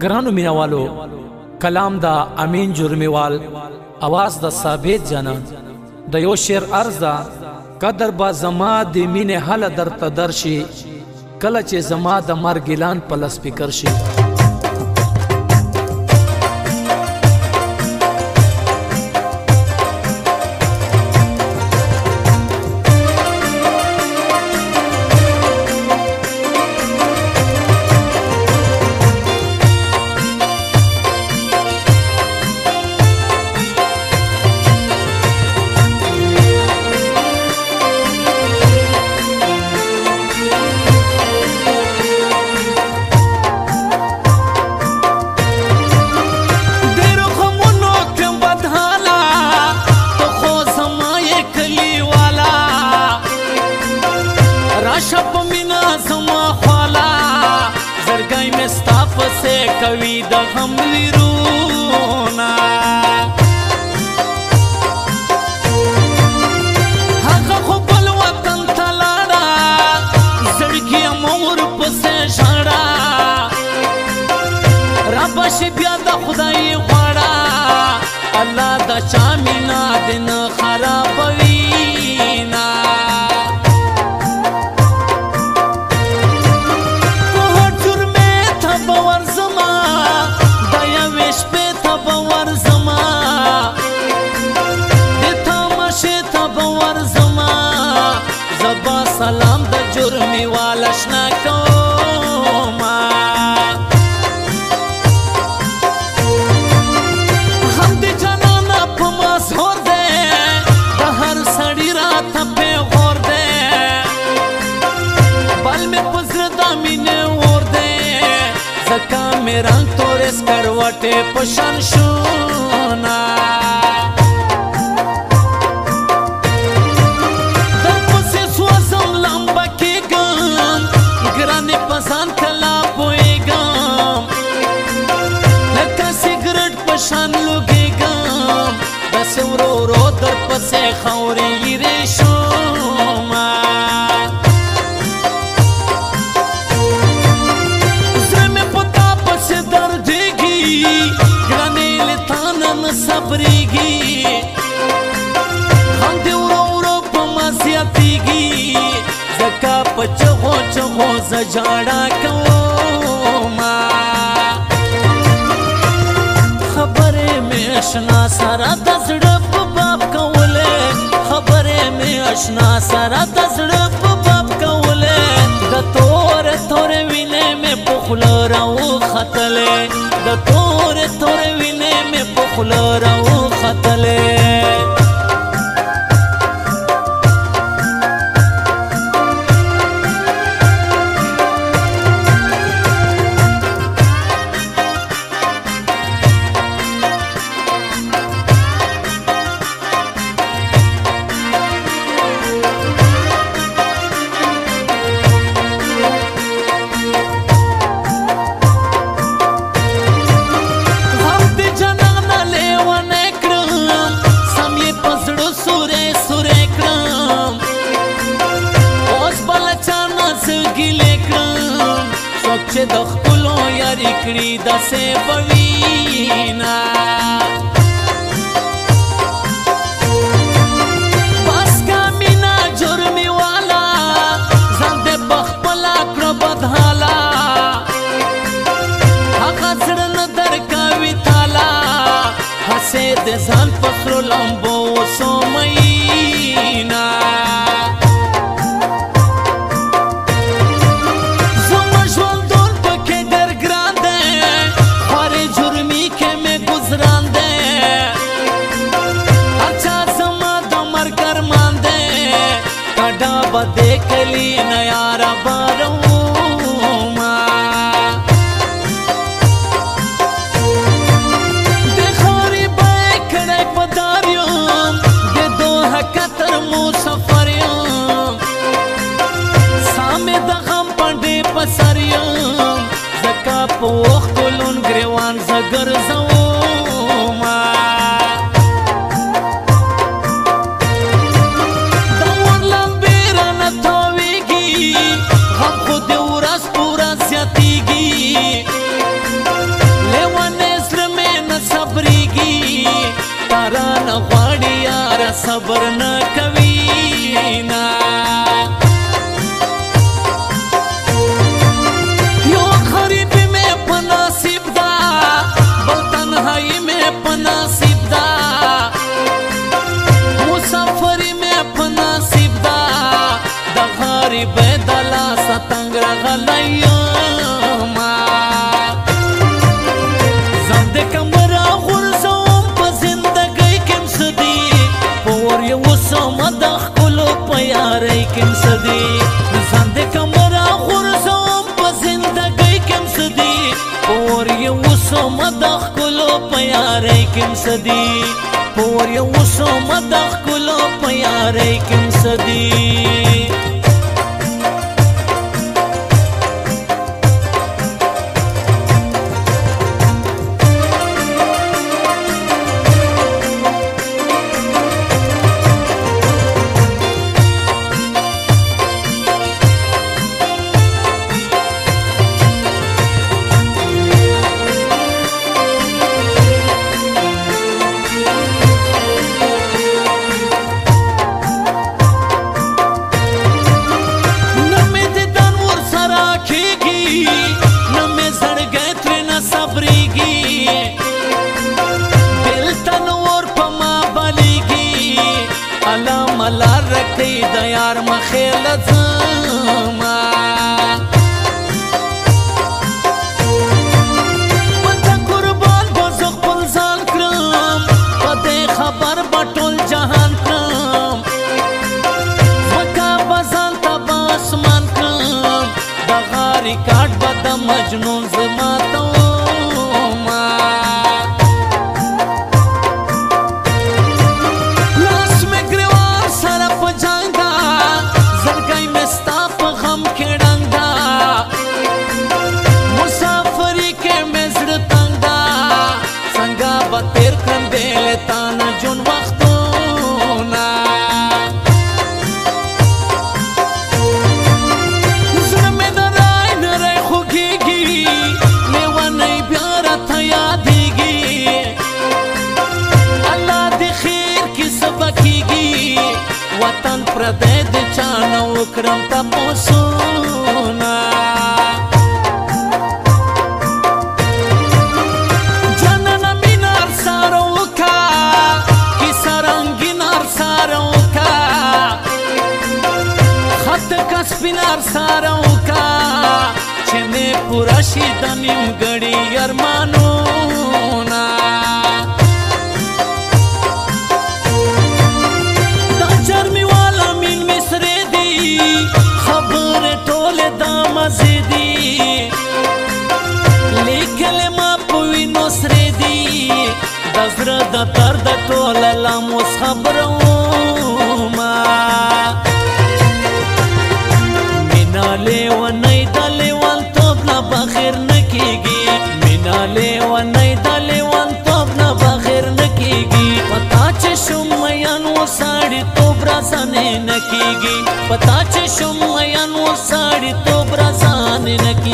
ګرانو مینوالو، کلام دا امین جرمیوال، आवाज دا ثابت جانان، د یو شعر عرض دا قدر با زما د مینې حل درته درشي، کله چې زما د مرګ اعلان په لسپیکر شي. شپ مینا زما خوالا زرګای مې ستا پسې کوي د غم ویرونا، هغه خو بل وطن ته لاړه زړګي مور پسې ژړه، رابشي بیا د خدای غواړه الله د چا مینا دې نه خرابوي نه. سلام د جرمی والا شنا کوما، هم د جانانا په مزهور ده د هر سړی راته پیغور ده، بل مې په زړه د مینې اور ده ځکه مې رنګ تورې سکروټې په شان شونا. پسان کلا پویگم لکه سیگرٹ پشان لگیگم دس ورو رو در پسے خوری ریشوما، زرم پتا پسے دردیگی گرانی لتانن صبریگی، ہم دی ورو ورو پمزیتیگی زکا پچغو چغو زجاڑا کوما، خبرے میں اشنا سارا دزڑپ باب کولے، خبرے میں اشنا سارا دزڑپ باب کولے، دا تور تور وینے میں پخل راو خطلے، دا تور تور وینے میں پخل راو خطلے. چې د خپلو یاري کړي داسې بوینا، بس کا مینا جرمی والا ځان دې پخپله کړه بدحاله، هغه زړه نه درکوي تاله هسې د ځان په سرو لمبو وسومینا. بدے کلی نیارا باروما، دے خوری بائے کھڑے پداریم دے دو حکتر مو سفریم، سامے دغم پنڈے پسریم زکا پوخ کلون گریوان زگر زوما، صبر نه کوي نه یو غریبي مې په نصیب ده بل تنهایي مې په نصیب ده مسافري مې په نصیب ده د غریبۍ د لاسه تنګ راغلی یمه ځان د کمر راغورځوم په زندګۍ کې م څه دي په ور یې اوسمه د ښکلو په یارۍ کې م څه دي ځان د کمر راغورځوم په زندګۍ کې م څه دي په ور یې اوسمه د ښکلو په یارۍ کې م څه دي په ور یې اوسمه د ښکلو په یارۍ کې م څه دي لار رکی د یار مخې له ځمه په تا قربان به زه خپل ځان کړم په دې خبر به ټول جهان کړم ځمکه به ځان ته به اسمان کړم دغه ریکارډ به د مجنون زه ماتومه تیر کړم بیل تانه جون وختونه زړه مې د رای نری خوږېږي لیونی بیا راته یادېږي الله دې خیر کې څه به کېږي وطن پردی د چا نه وکړم تپوسونه سپینار ساره وکا چې مې پوره شي د نیمګړي ارمانونه دا چرمي والا مین مې سرې دي خبرې ټولې دا مزې دي لیکلې ما په وینو سرې دي د زړه د درد ټوله لاموس خبرومه لیونی د لیونتوب نه بغیر نه کېږي مینه لیونی د لیونتوب نه بغیر نه کېږي پتا چې شم میین و سړیتوب راسانې نه کېږي پتا چې شم میین و سړیتوب راسانې نه کېږي